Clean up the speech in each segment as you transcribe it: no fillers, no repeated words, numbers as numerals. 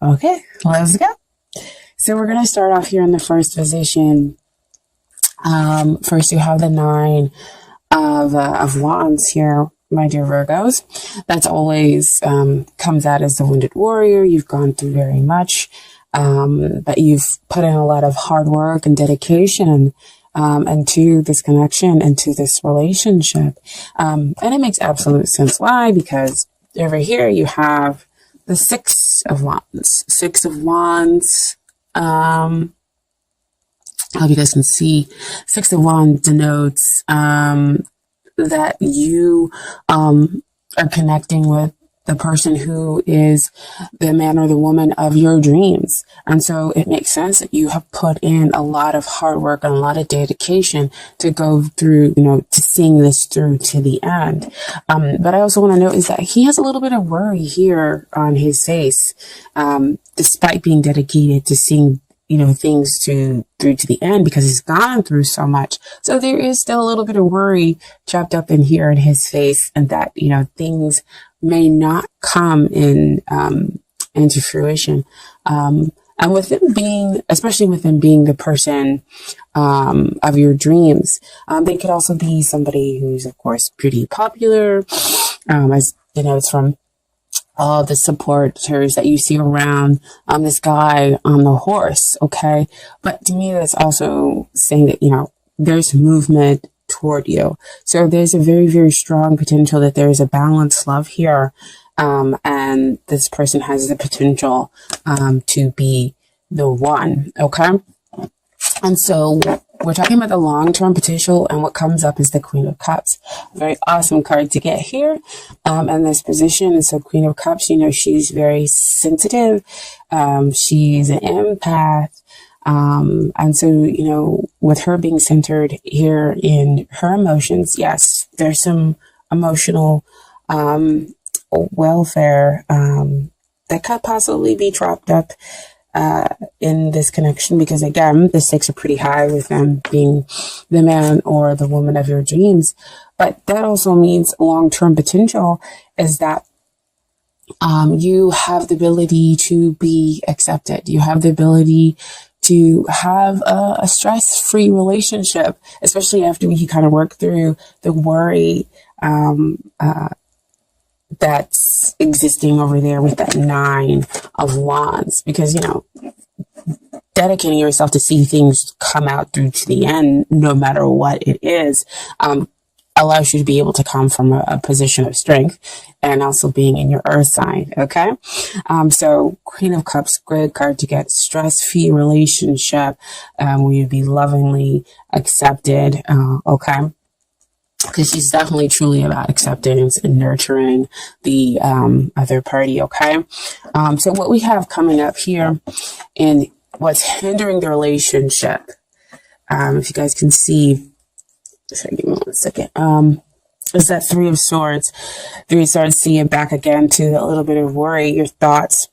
Okay, let's go. So we're going to start off here in the first position. First, you have the Nine of Wands here, my dear Virgos. That's always comes out as the wounded warrior. You've gone through very much, but you've put in a lot of hard work and dedication into this connection, into this relationship. And it makes absolute sense. Why? Because over here you have the Six of Wands. Six of Wands. I hope you guys can see. Six of Wands denotes that you are connecting with the person who is the man or the woman of your dreams. And so it makes sense that you have put in a lot of hard work and a lot of dedication to go through, to seeing this through to the end. But I also want to note is that he has a little bit of worry here on his face, despite being dedicated to seeing things through to the end, because he's gone through so much. So there is still a little bit of worry chopped up in here in his face, and that, things may not come into fruition. And with him being, especially with him being the person, of your dreams, they could also be somebody who's, of course, pretty popular, as it's from all the supporters that you see around this guy on the horse, okay? But to me, that's also saying that, there's movement toward you. So there's a very, very strong potential that there is a balanced love here. And this person has the potential to be the one, okay? And so we're talking about the long-term potential, and what comes up is the Queen of Cups. A very awesome card to get here in this position. And so Queen of Cups, she's very sensitive. She's an empath. And so, with her being centered here in her emotions, yes, there's some emotional welfare that could possibly be trapped up in this connection, because again, the stakes are pretty high with them being the man or the woman of your dreams. But that also means long-term potential is that you have the ability to be accepted. You have the ability to have a stress-free relationship, especially after you kind of work through the worry that's existing over there with that Nine of Wands. Because, dedicating yourself to see things come out through to the end, no matter what it is, allows you to be able to come from a position of strength, and also being in your earth sign. Okay. So Queen of Cups, great card to get. Stress-free relationship. Will you be lovingly accepted? Okay. Because she's definitely truly about acceptance and nurturing the other party. Okay. So what we have coming up here and what's hindering the relationship, if you guys can see, sorry, give me 1 second. Is that Three of Swords. Three of Swords, see it back again to a little bit of worry. Your thoughts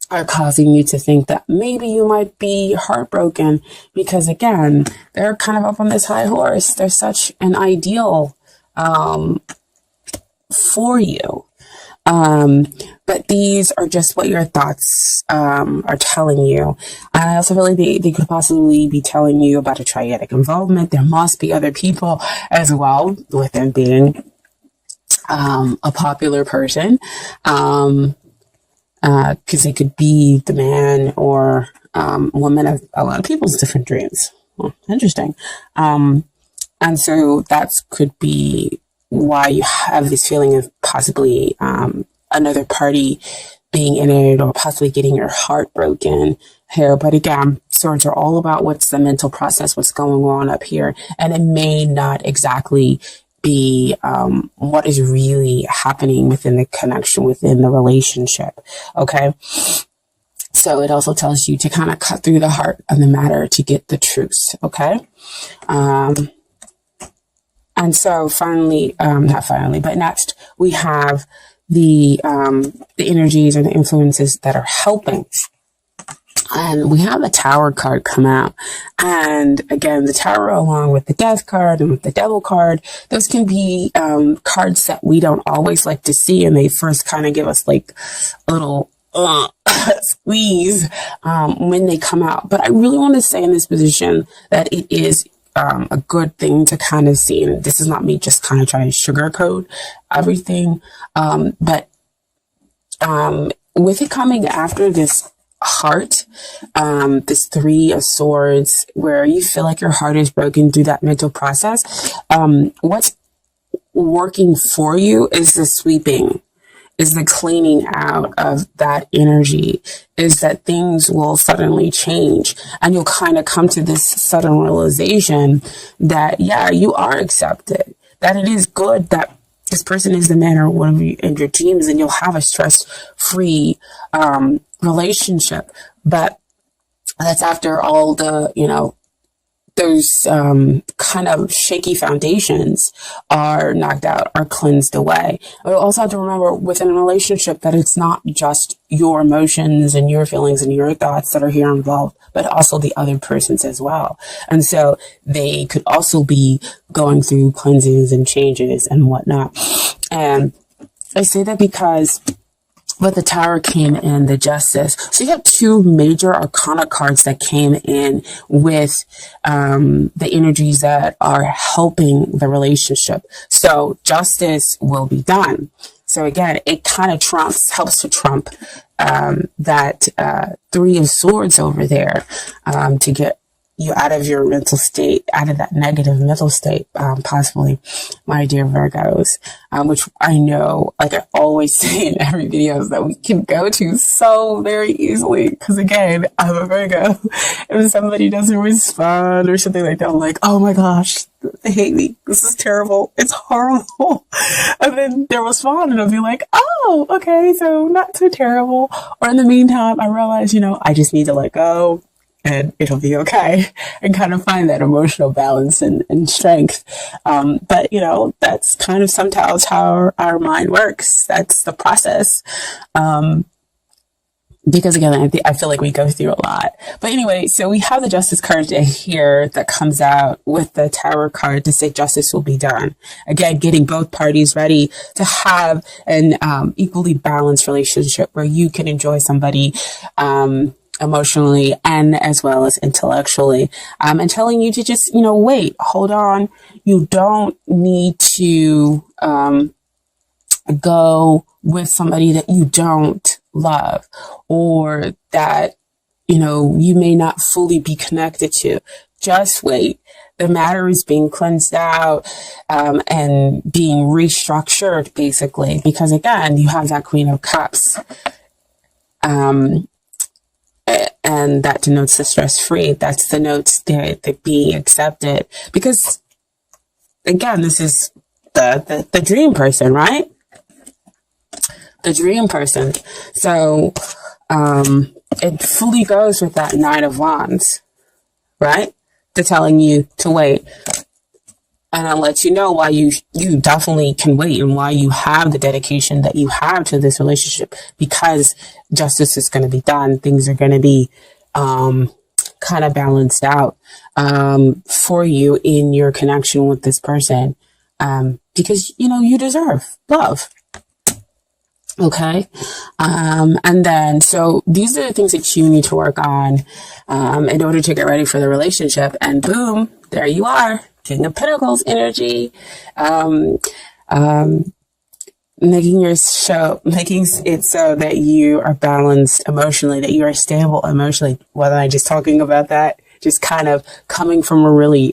are causing you to think that maybe you might be heartbroken, because again, they're kind of up on this high horse. They're such an ideal for you. But these are just what your thoughts are telling you. I also feel like they could possibly be telling you about a triadic involvement. There must be other people as well, with them being a popular person, because they could be the man or woman of a lot of people's different dreams. Well, interesting. And so that could be why you have this feeling of possibly another party being in it, or possibly getting your heart broken here. But again, swords are all about what's the mental process, what's going on up here. And it may not exactly be what is really happening within the connection, within the relationship. Okay. So it also tells you to kind of cut through the heart of the matter to get the truth. Okay. And so finally, not finally, but next we have the energies or the influences that are helping And we have the Tower card come out. And again, the Tower, along with the Death card and with the Devil card, those can be cards that we don't always like to see. And they first kind of give us like a little squeeze when they come out. But I really want to say in this position that it is a good thing to kind of see. And this is not me just kind of trying to sugarcoat everything. But with it coming after this heart, this Three of Swords, where you feel like your heart is broken through that mental process, what's working for you is the sweeping, is the cleaning out of that energy, is that things will suddenly change, and you'll kind of come to this sudden realization that, yeah, you are accepted, that it is good that this person is the man or woman in your dreams, and you'll have a stress-free relationship. But that's after all the, those kind of shaky foundations are knocked out, are cleansed away. We also have to remember within a relationship that it's not just your emotions and your feelings and your thoughts that are here involved, but also the other person's as well. And so they could also be going through cleansings and changes and whatnot. And I say that because but the Tower came in, the Justice. So you have two major arcana cards that came in with the energies that are helping the relationship. So justice will be done. So again, it kind of helps to trump that Three of Swords over there to get you out of your mental state, out of that negative mental state, possibly, my dear Virgos, which I know, like I always say in every video, that we can go to so very easily. Because again, I'm a Virgo. If somebody doesn't respond or something like that, I'm like, oh my gosh, they hate me. This is terrible. It's horrible. And then they'll respond and I'll be like, oh, okay, so not so terrible. Or in the meantime, I realize, I just need to let go. And it'll be okay, and kind of find that emotional balance and strength. But, that's kind of sometimes how our mind works. That's the process. Because again, I feel like we go through a lot. But anyway, so we have the Justice card here that comes out with the Tower card to say justice will be done. Again, getting both parties ready to have an equally balanced relationship where you can enjoy somebody emotionally and as well as intellectually, and telling you to just, wait, hold on. You don't need to go with somebody that you don't love or that, you may not fully be connected to. Just wait. The matter is being cleansed out and being restructured, basically, because again, you have that Queen of Cups. And that denotes the stress-free. That's the notes that being accepted. Because, again, this is the dream person, right? The dream person. So, it fully goes with that Nine of Wands, right? To telling you to wait. And I'll let you know why you definitely can wait and why you have the dedication that you have to this relationship, because justice is going to be done. Things are going to be kind of balanced out for you in your connection with this person, because, you deserve love. Okay. And then, so these are the things that you need to work on in order to get ready for the relationship. And boom, there you are. King of Pentacles energy, making it so that you are balanced emotionally, that you are stable emotionally. Whether I'm just talking about that, just kind of coming from a really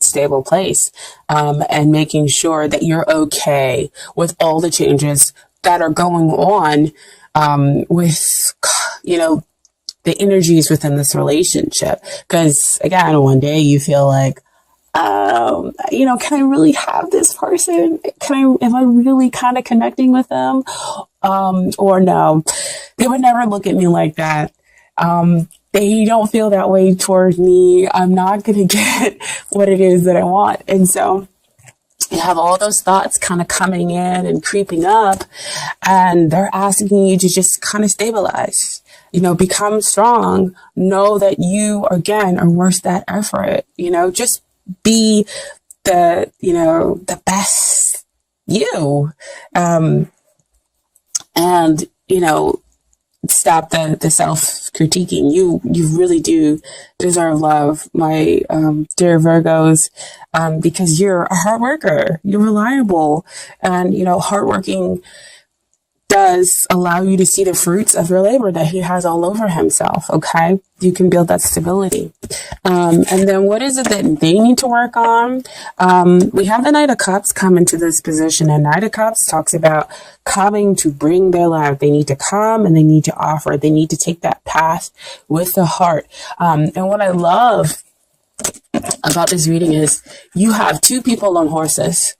stable place, and making sure that you're okay with all the changes that are going on with, the energies within this relationship. Because again, one day you feel like, can I really have this person? Am I really kind of connecting with them? Or no, they would never look at me like that. They don't feel that way towards me. I'm not going to get what it is that I want. And so you have all those thoughts kind of coming in and creeping up, and they're asking you to just kind of stabilize. become strong. Know that you, again, are worth that effort. Just be the best you. And, stop the self-critiquing. You really do deserve love, my dear Virgos, because you're a hard worker. You're reliable, and hardworking does allow you to see the fruits of your labor that he has all over himself. Okay, you can build that stability. And then what is it that they need to work on? We have the Knight of Cups come into this position, and Knight of Cups talks about coming to bring their life. They need to come and they need to offer. They need to take that path with the heart. And what I love about this reading is you have two people on horses,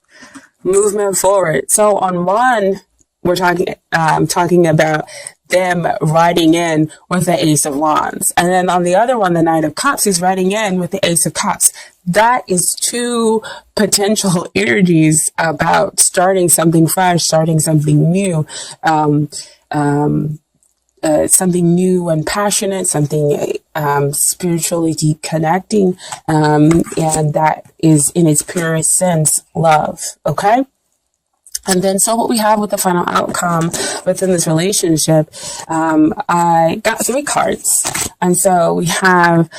movement forward. So on one, we're talking about them riding in with the Ace of Wands. And then on the other one, the Knight of Cups is riding in with the Ace of Cups. That is two potential energies about starting something fresh, starting something new, something new and passionate, something spiritually deep connecting, and that is in its purest sense, love. Okay? And then, so what we have with the final outcome within this relationship, I got 3 cards. And so we have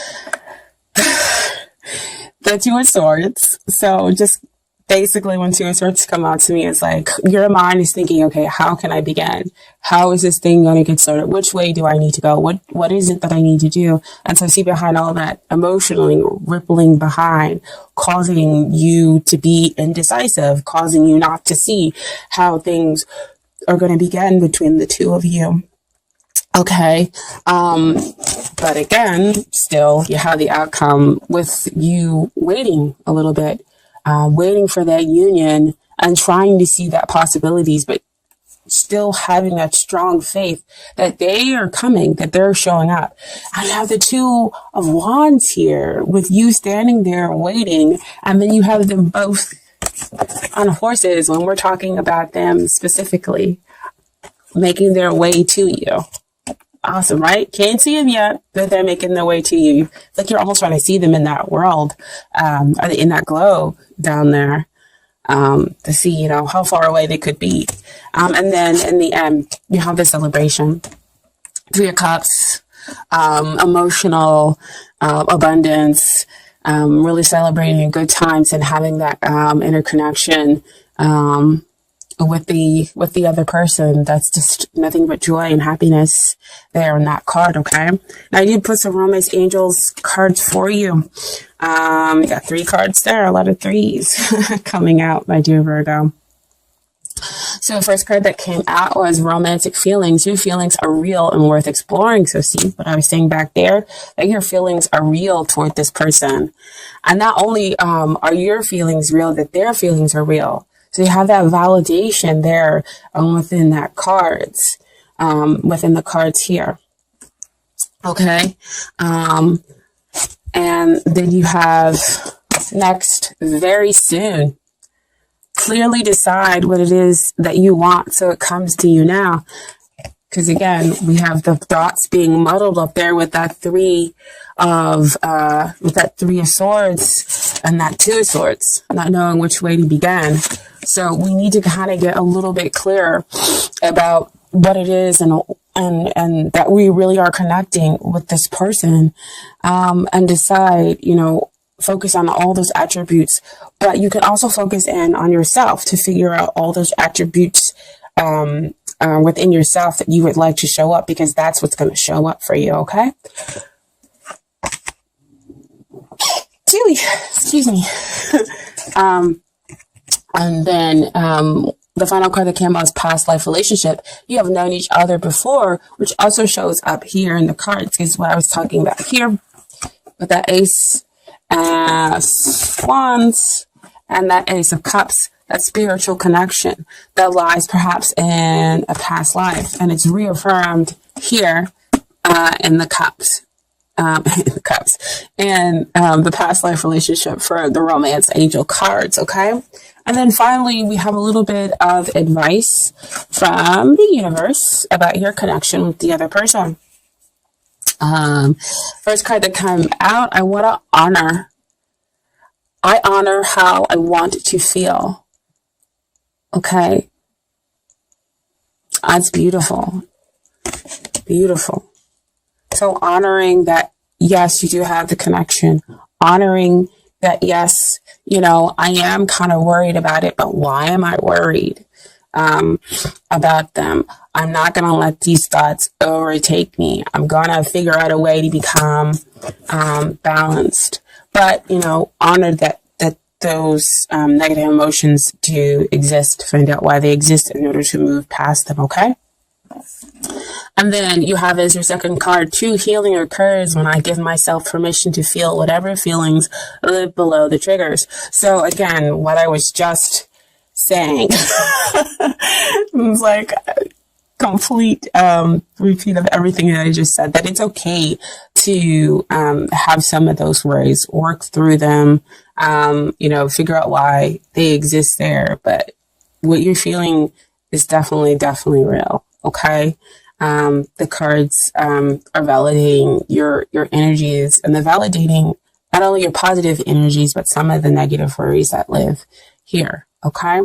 the Two of Swords. So just basically when Two of Swords come out to me, it's like your mind is thinking, okay, how can I begin? How is this thing going to get started? Which way do I need to go? What is it that I need to do? And so see behind all that emotionally rippling behind, causing you to be indecisive, causing you not to see how things are going to begin between the two of you. Okay. But again, still you have the outcome with you waiting a little bit. Waiting for that union and trying to see that possibilities, but still having that strong faith that they are coming, that they're showing up. I have the Two of Wands here with you standing there waiting, and then you have them both on horses when we're talking about them specifically making their way to you. Awesome, right? Can't see them yet, but they're making their way to you. It's like you're almost trying to see them in that world, in that glow down there, to see, how far away they could be. And then in the end, you have the celebration. 3 of Cups, emotional abundance, really celebrating good times and having that interconnection with the other person. That's just nothing but joy and happiness there on that card. Okay, now I did put some Romance Angels cards for you. You got 3 cards there, a lot of 3s coming out, my dear Virgo. So the first card that came out was romantic feelings. Your feelings are real and worth exploring. So see what I was saying back there, that your feelings are real toward this person. And not only are your feelings real, that their feelings are real. So you have that validation there within that cards, within the cards here. Okay. And then you have next, very soon. Clearly decide what it is that you want so it comes to you now. Because again, we have the thoughts being muddled up there with that 3 of Swords and that 2 of Swords, not knowing which way to begin. So we need to kind of get a little bit clearer about what it is and that we really are connecting with this person, and decide, focus on all those attributes, but you can also focus in on yourself to figure out all those attributes, within yourself that you would like to show up, because that's what's going to show up for you. Okay. Excuse me. And then, the final card that came out is past life relationship. You have known each other before, which also shows up here in the cards, is what I was talking about here with that Ace of Wands and that Ace of Cups, that spiritual connection that lies perhaps in a past life. And it's reaffirmed here in the Cups. And the past life relationship for the Romance Angel cards. Okay. And then finally, we have a little bit of advice from the universe about your connection with the other person. First card that came out, I want to honor. I honor how I want to feel. Okay. That's beautiful. Beautiful. So honoring that, yes, you do have the connection. Honoring that, yes, I am kind of worried about it, but why am I worried about them? I'm not going to let these thoughts overtake me. I'm going to figure out a way to become balanced. But, honor that those negative emotions do exist. Find out why they exist in order to move past them, okay? And then you have as your second card, true healing occurs when I give myself permission to feel whatever feelings live below the triggers. So again, what I was just saying, it was like a complete repeat of everything that I just said, that it's okay to have some of those worries, work through them, figure out why they exist there. But what you're feeling is definitely real. Okay. The cards are validating your energies, and they're validating not only your positive energies, but some of the negative worries that live here. Okay.